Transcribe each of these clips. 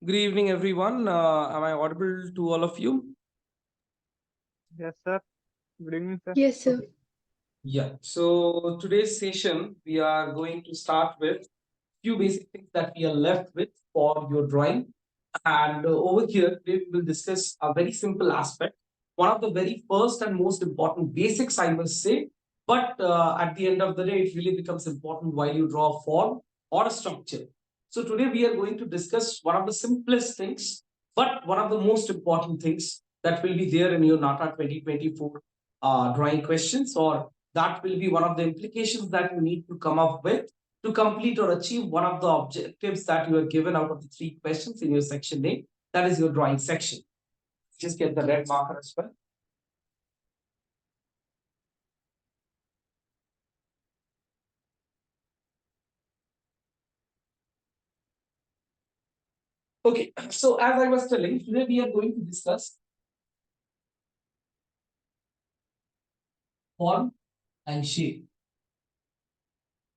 Good evening, everyone. Am I audible to all of you? Yes, sir. Good evening, sir. Yes, sir. Okay. Yeah. So today's session, we are going to start with few basic things that we are left with for your drawing. And over here, we will discuss a very simple aspect. One of the very first and most important basics, I must say. But at the end of the day, it really becomes important while you draw a form or a structure. So today we are going to discuss one of the simplest things, but one of the most important things that will be there in your NATA 2024 drawing questions, or that will be one of the implications that you need to come up with to complete or achieve one of the objectives that you are given out of the 3 questions in your section A, that is your drawing section. Just get the red marker as well. Okay, so as I was telling, today we are going to discuss form and shape.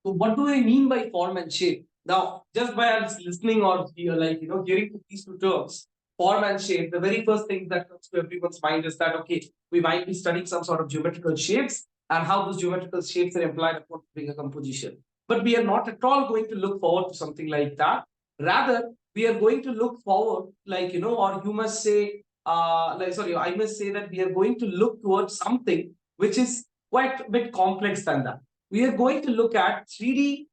So what do I mean by form and shape? Now, just by us listening or hearing these two terms, form and shape, the very first thing that comes to everyone's mind is that okay, we might be studying some sort of geometrical shapes and how those geometrical shapes are implied upon being a composition. But we are not at all going to look forward to something like that. Rather, we are going to look forward, or you must say, I must say that we are going to look towards something which is quite a bit complex than that. We are going to look at 3D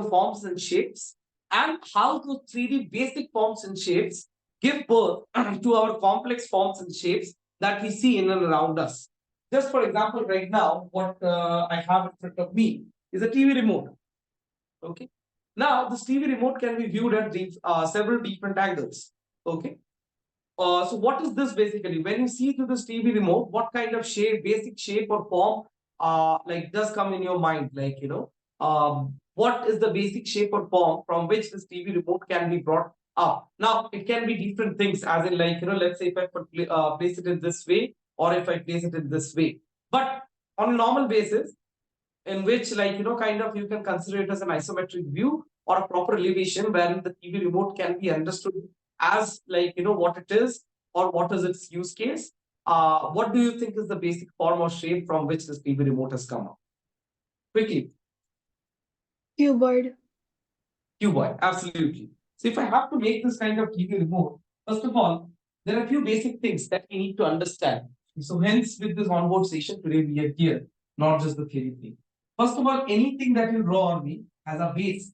forms and shapes and how those 3D basic forms and shapes give birth to our complex forms and shapes that we see in and around us. Just for example, right now, what I have in front of me is a TV remote. Okay. Now, this TV remote can be viewed at several different angles. Okay. So what is this basically? When you see to this TV remote, what kind of shape, basic shape or form, does come in your mind? What is the basic shape or form from which this TV remote can be brought up? Now, it can be different things, as in let's say if I place it in this way, or if I place it in this way. But on a normal basis, in which kind of you can consider it as an isometric view or a proper elevation wherein the TV remote can be understood as what it is or what is its use case. What do you think is the basic form or shape from which this TV remote has come up? Quickly. Cuboid. Cuboid, absolutely. So if I have to make this kind of TV remote, first of all, there are a few basic things that we need to understand. So hence with this onboard session today we are here, not just the theory thing. First of all, anything that you draw on me has a base.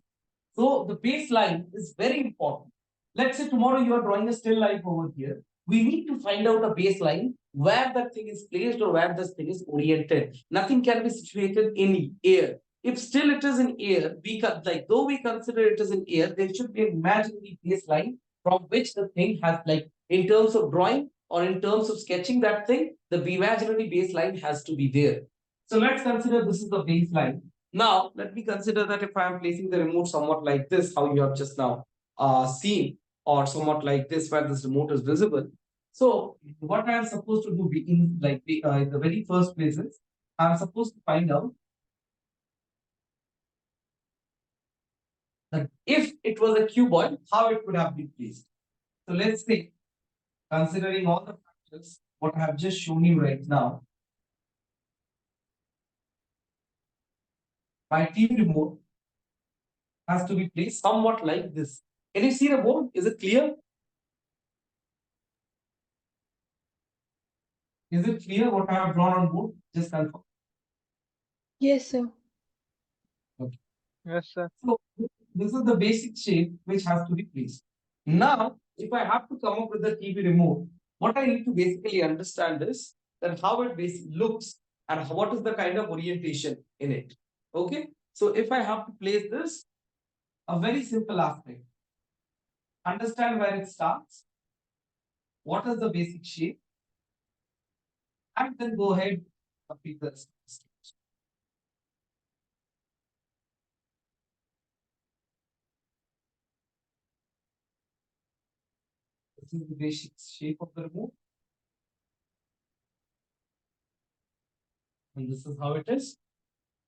So the baseline is very important. Let's say tomorrow you are drawing a still life over here. We need to find out a baseline where that thing is placed or where this thing is oriented. Nothing can be situated in air. If still it is in air, though we consider it as in air, there should be an imaginary baseline from which the thing has in terms of drawing or in terms of sketching that thing, the imaginary baseline has to be there. So let's consider this is the baseline. Now, let me consider that if I am placing the remote somewhat like this, how you have just now seen, or somewhat like this, where this remote is visible. So, what I am supposed to do in the very first place is, I am supposed to find out that if it was a cuboid, how it would have been placed. So, let's say, considering all the factors, what I have just shown you right now, my TV remote has to be placed somewhat like this. Can you see the board? Is it clear? Is it clear what I have drawn on board? Just confirm. Yes, sir. Okay. Yes, sir. So this is the basic shape which has to be placed. Now, if I have to come up with the TV remote, what I need to basically understand is that how it basically looks and what is the kind of orientation in it. Okay. So if I have to place this, a very simple aspect. Understand where it starts. What is the basic shape? And then go ahead and complete the rest. This is the basic shape of the remote. And this is how it is.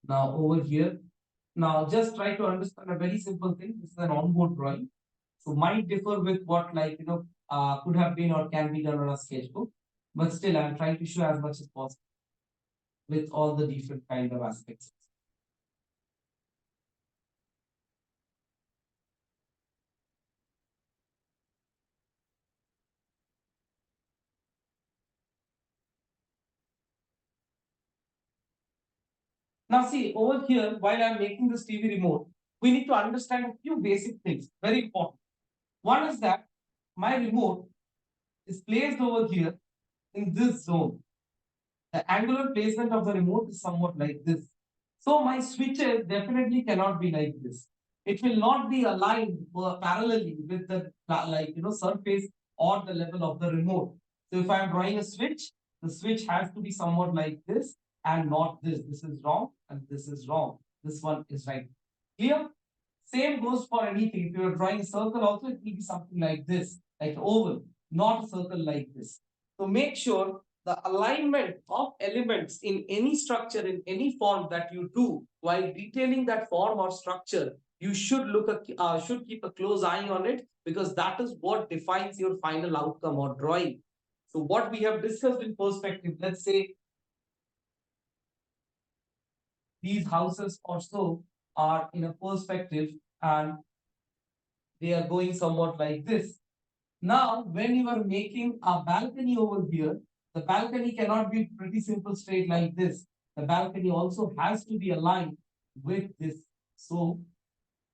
Now over here, now just try to understand a very simple thing. This is an onboard drawing. So might differ with what could have been or can be done on a sketchbook, but still I'm trying to show as much as possible with all the different kind of aspects. Now see over here, while I'm making this TV remote, we need to understand a few basic things, very important. One is that my remote is placed over here in this zone. The angular placement of the remote is somewhat like this. So my switches definitely cannot be like this. It will not be aligned parallelly with the surface or the level of the remote. So if I'm drawing a switch, the switch has to be somewhat like this and not this. This is wrong and this is wrong. This one is right. Clear? Same goes for anything. If you are drawing a circle also, it will be something like this, like oval, not a circle like this. So make sure the alignment of elements in any structure, in any form that you do, while detailing that form or structure, you should should keep a close eye on it, because that is what defines your final outcome or drawing. So what we have discussed in perspective, let's say these houses or so are in a perspective and they are going somewhat like this. Now, when you are making a balcony over here, the balcony cannot be pretty simple straight like this. The balcony also has to be aligned with this. So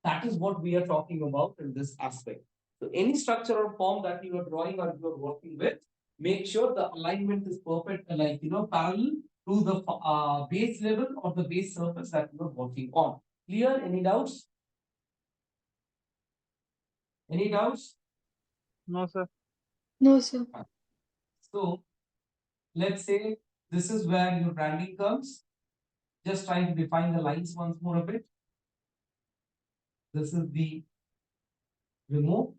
that is what we are talking about in this aspect. So any structure or form that you are drawing or you are working with, make sure the alignment is perfect, parallel to the base level or the base surface that you are working on. Clear? Any doubts? Any doubts? No, sir. No, sir. So let's say this is where your branding comes. Just trying to define the lines once more a bit. This is the remote.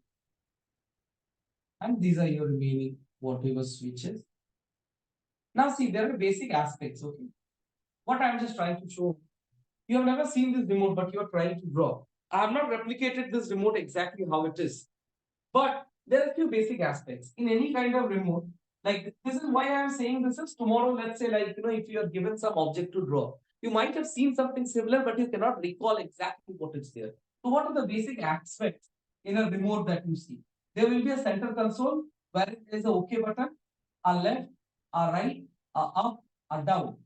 And these are your remaining whatever switches. Now see, there are basic aspects, okay? What I'm just trying to show, you have never seen this remote, but you're trying to draw. I have not replicated this remote exactly how it is. But there are a few basic aspects in any kind of remote. Like this is why I'm saying this is tomorrow. Let's say, if you are given some object to draw, you might have seen something similar, but you cannot recall exactly what is there. So, what are the basic aspects in a remote that you see? There will be a center console where there is a OK button, a left, a right, a up, a down.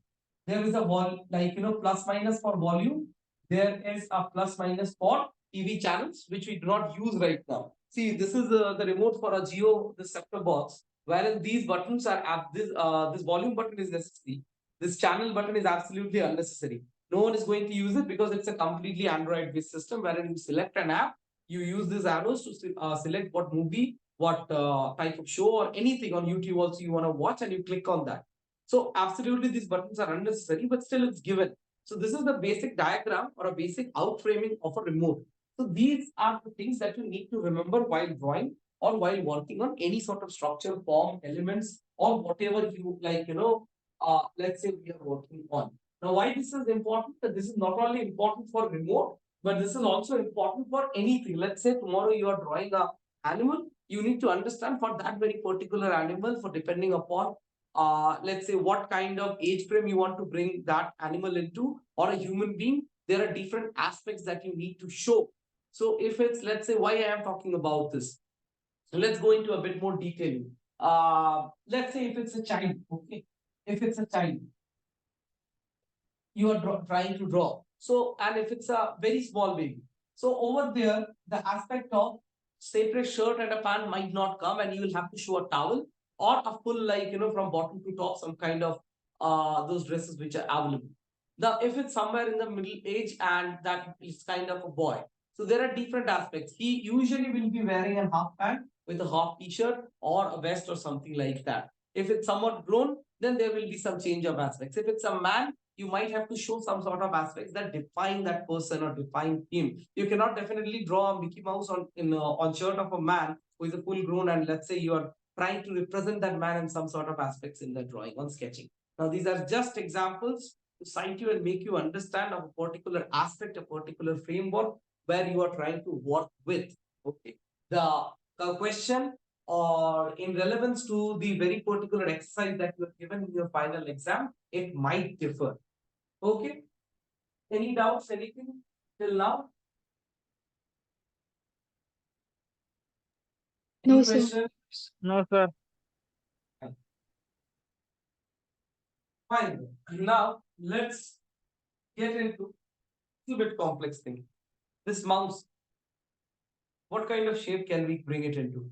There is a plus minus for volume. There is a plus minus for TV channels, which we do not use right now. See, this is the remote for a Geo, the sector box, wherein these buttons are this volume button is necessary. This channel button is absolutely unnecessary. No one is going to use it because it's a completely Android-based system wherein you select an app, you use these arrows to select what movie, what type of show or anything on YouTube also you want to watch, and you click on that. So absolutely these buttons are unnecessary, but still it's given. So this is the basic diagram or a basic outframing of a remote. So these are the things that you need to remember while drawing or while working on any sort of structure, form, elements, or whatever you let's say we are working on. Now, why this is important? That this is not only important for remote, but this is also important for anything. Let's say tomorrow you are drawing a animal, you need to understand for that very particular animal, for depending upon let's say what kind of age frame you want to bring that animal into, or a human being, there are different aspects that you need to show. So if it's, let's say, why I am talking about this, so let's go into a bit more detail. Let's say if it's a child, okay, if it's a child you are trying to draw, so and if it's a very small baby, so over there the aspect of separate shirt and a pant might not come, and you will have to show a towel or a full from bottom to top some kind of those dresses which are available. The if it's somewhere in the middle age and that is kind of a boy, so there are different aspects. He usually will be wearing a half pant with a half t-shirt or a vest or something like that. If it's somewhat grown, then there will be some change of aspects. If it's a man, you might have to show some sort of aspects that define that person or define him. You cannot definitely draw a Mickey Mouse on shirt of a man who is a full grown, and let's say you are trying to represent that man in some sort of aspects in the drawing on sketching. Now these are just examples to cite you and make you understand of a particular aspect, a particular framework where you are trying to work with. Okay. the question or in relevance to the very particular exercise that you have given in your final exam, it might differ. Okay. Any doubts, anything till now? Any No, sir. questions? No, sir. Fine. Now let's get into a little bit complex thing. This mouse, what kind of shape can we bring it into?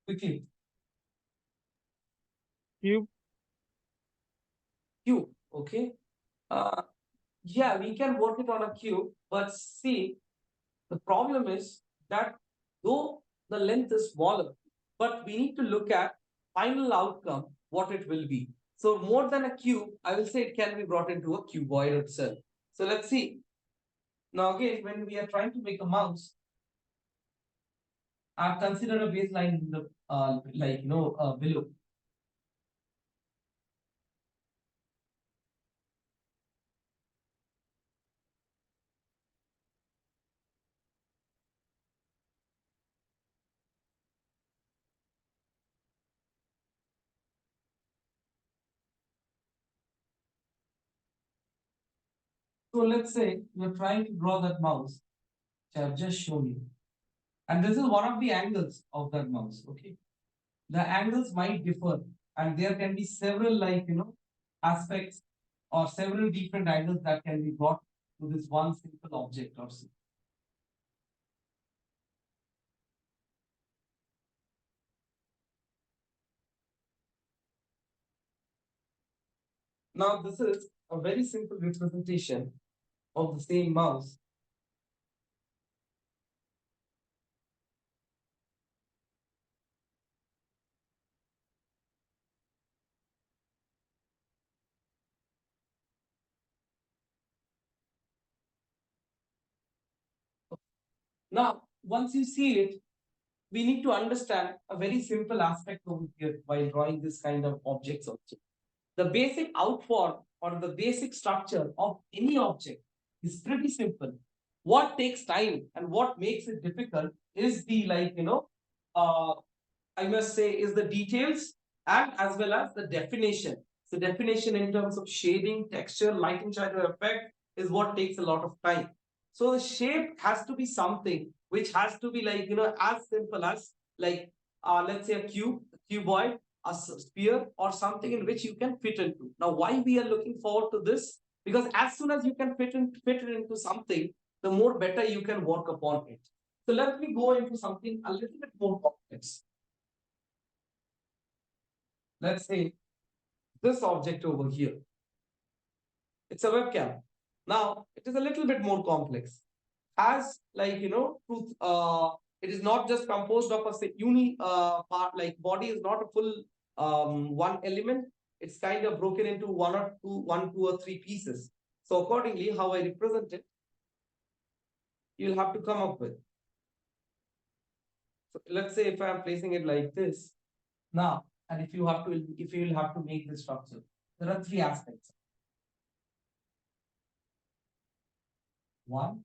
Quickly. Cube. Cube. Okay. Uh, yeah, we can work it on a cube, but see, the problem is that though the length is smaller, but we need to look at final outcome, what it will be. So more than a cube, I will say it can be brought into a cuboid itself. So let's see. Now again, when we are trying to make a mouse, I've considered a baseline in the below. So let's say you're trying to draw that mouse, which I've just shown you. And this is one of the angles of that mouse. Okay. The angles might differ, and there can be several, aspects or several different angles that can be brought to this one simple object or so. Now, this is a very simple representation of the same mouse. Now, once you see it, we need to understand a very simple aspect over here while drawing this kind of objects also. The basic outform or the basic structure of any object is pretty simple. What takes time and what makes it difficult is the I must say is the details and as well as the definition. So definition in terms of shading, texture, lighting, shadow effect is what takes a lot of time. So the shape has to be something which has to be as simple as let's say a cube, a cuboid, a sphere or something in which you can fit into. Now, why we are looking forward to this? Because as soon as you can fit it into something, the more better you can work upon it. So let me go into something a little bit more complex. Let's say this object over here. It's a webcam. Now, it is a little bit more complex. As it is not just composed of a part, like body is not a full one element. It's kind of broken into one, two, or three pieces. So accordingly, how I represent it, you'll have to come up with. So let's say if I'm placing it like this now, and if you will have to make this structure, there are three aspects. One,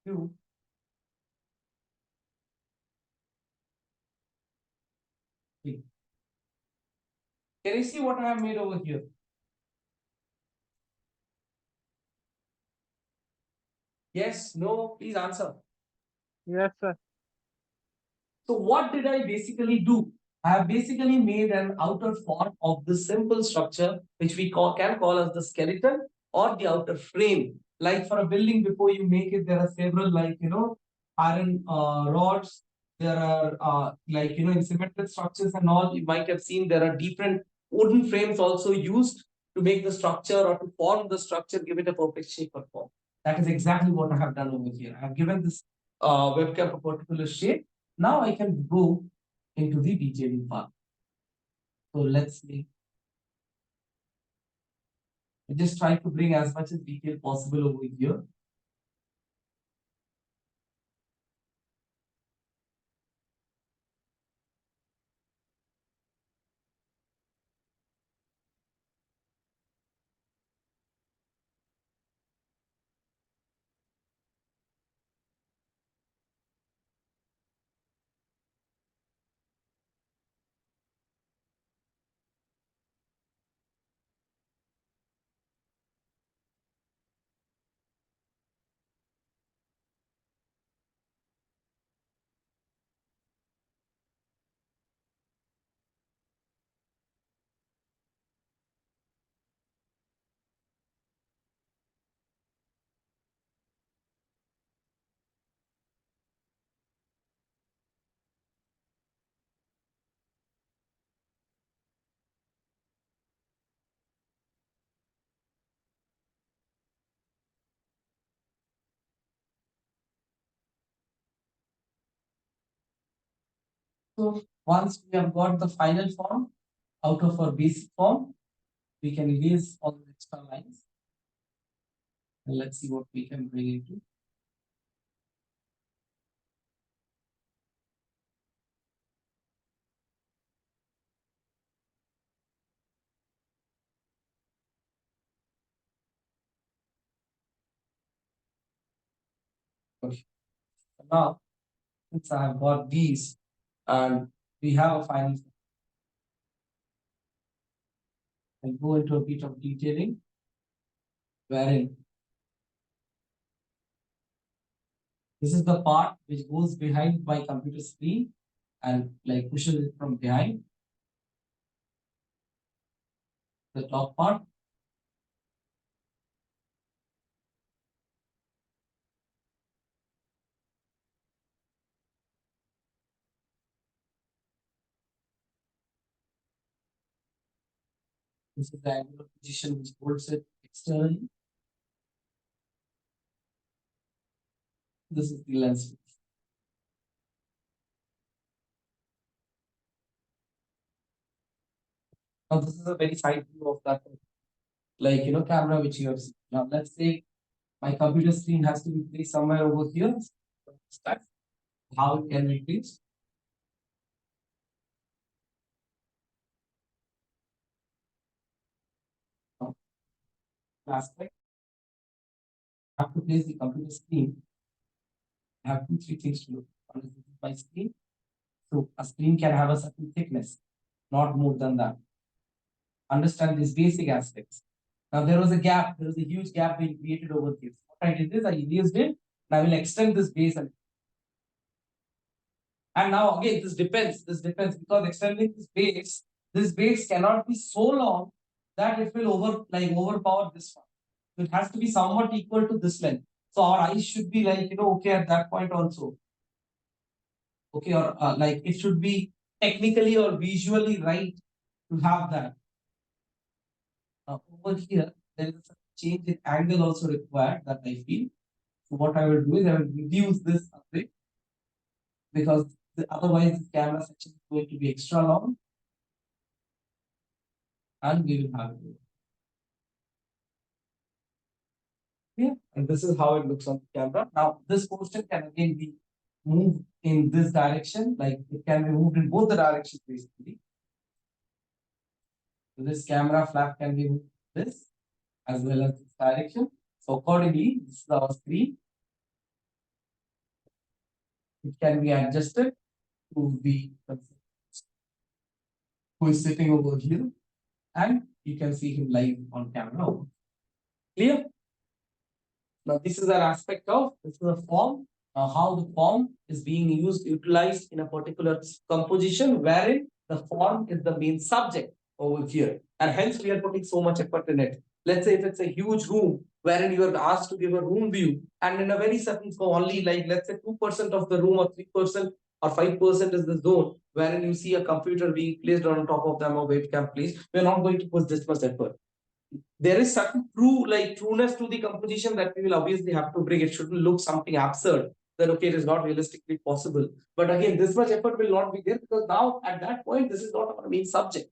two, three. Can you see what I have made over here? Yes, no, please answer. Yes, sir. So what did I basically do? I have basically made an outer form of the simple structure, which we can call as the skeleton or the outer frame. Like for a building, before you make it, there are several iron rods. There are in cemented structures and all. You might have seen there are different wooden frames also used to make the structure or to form the structure, give it a perfect shape or form. That is exactly what I have done over here. I have given this webcam a particular shape. Now I can go into the detailing part. So let's see. I just try to bring as much as detail possible over here. So once we have got the final form out of our basic form, we can erase all the extra lines. And let's see what we can bring into. Okay. So now, since I have got these and we have a final form, I'll go into a bit of detailing wherein this is the part which goes behind my computer screen and like pushes it from behind. The top part. This is the angular position which holds it externally. This is the lens. Now this is a very side view of that, like camera which you have seen. Now let's say my computer screen has to be placed somewhere over here. That's how it can be placed. Aspect. I have to place the computer screen. I have two, three things to do. One is my screen. So a screen can have a certain thickness, not more than that. Understand these basic aspects. Now there was a gap, there was a huge gap being created over here. What I did is I erased it, and I will extend this base and now again this depends because extending this base cannot be so long that it will overpower this one. So it has to be somewhat equal to this length. So our eyes should be okay at that point also. Okay, or it should be technically or visually right to have that. Now over here, there is a change in angle also required that I feel. So what I will do is I will reduce this a bit because otherwise the camera section is going to be extra long and we will have it. Yeah, and this is how it looks on the camera. Now this portion can again be moved in this direction, like it can be moved in both the directions basically. So this camera flap can be moved this as well as this direction. So accordingly, this is our screen. It can be adjusted to the who is sitting over here, and you can see him live on camera. Clear? Now this is an aspect of this is a form, how the form is being utilized in a particular composition wherein the form is the main subject over here, and hence we are putting so much effort in it. Let's say if it's a huge room wherein you are asked to give a room view, and in a very certain so only like let's say 2% of the room or 3% or 5% is the zone wherein you see a computer being placed on top of them or webcam placed, we're not going to put this much effort. There is certain trueness to the composition that we will obviously have to bring. It shouldn't look something absurd that okay, it is not realistically possible. But again, this much effort will not be there because now at that point, this is not our main subject.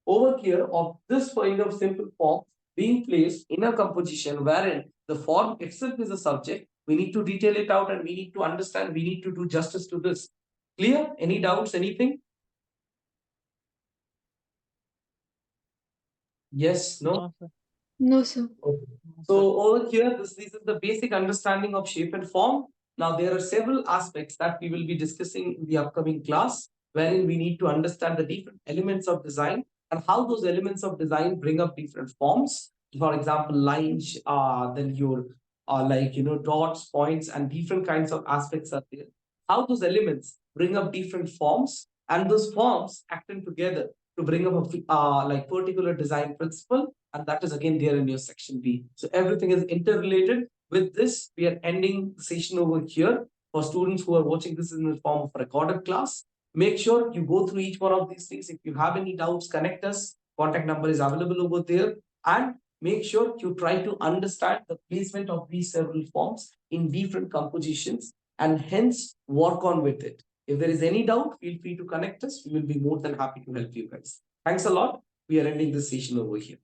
Over here, of this kind of simple form being placed in a composition wherein the form itself is a subject, we need to detail it out and we need to understand, we need to do justice to this. Clear? Any doubts, anything? Yes, no? No, sir. No, sir. Okay. So over here, this is the basic understanding of shape and form. Now there are several aspects that we will be discussing in the upcoming class, wherein we need to understand the different elements of design and how those elements of design bring up different forms. For example, lines, then your dots, points, and different kinds of aspects are there. How those elements bring up different forms, and those forms acting together to bring up a particular design principle, and that is again there in your section B. So everything is interrelated. With this, we are ending the session over here. For students who are watching this in the form of recorded class, make sure you go through each one of these things. If you have any doubts, connect us. Contact number is available over there. And make sure you try to understand the placement of these several forms in different compositions and hence work on with it. If there is any doubt, feel free to connect us. We will be more than happy to help you guys. Thanks a lot. We are ending this session over here.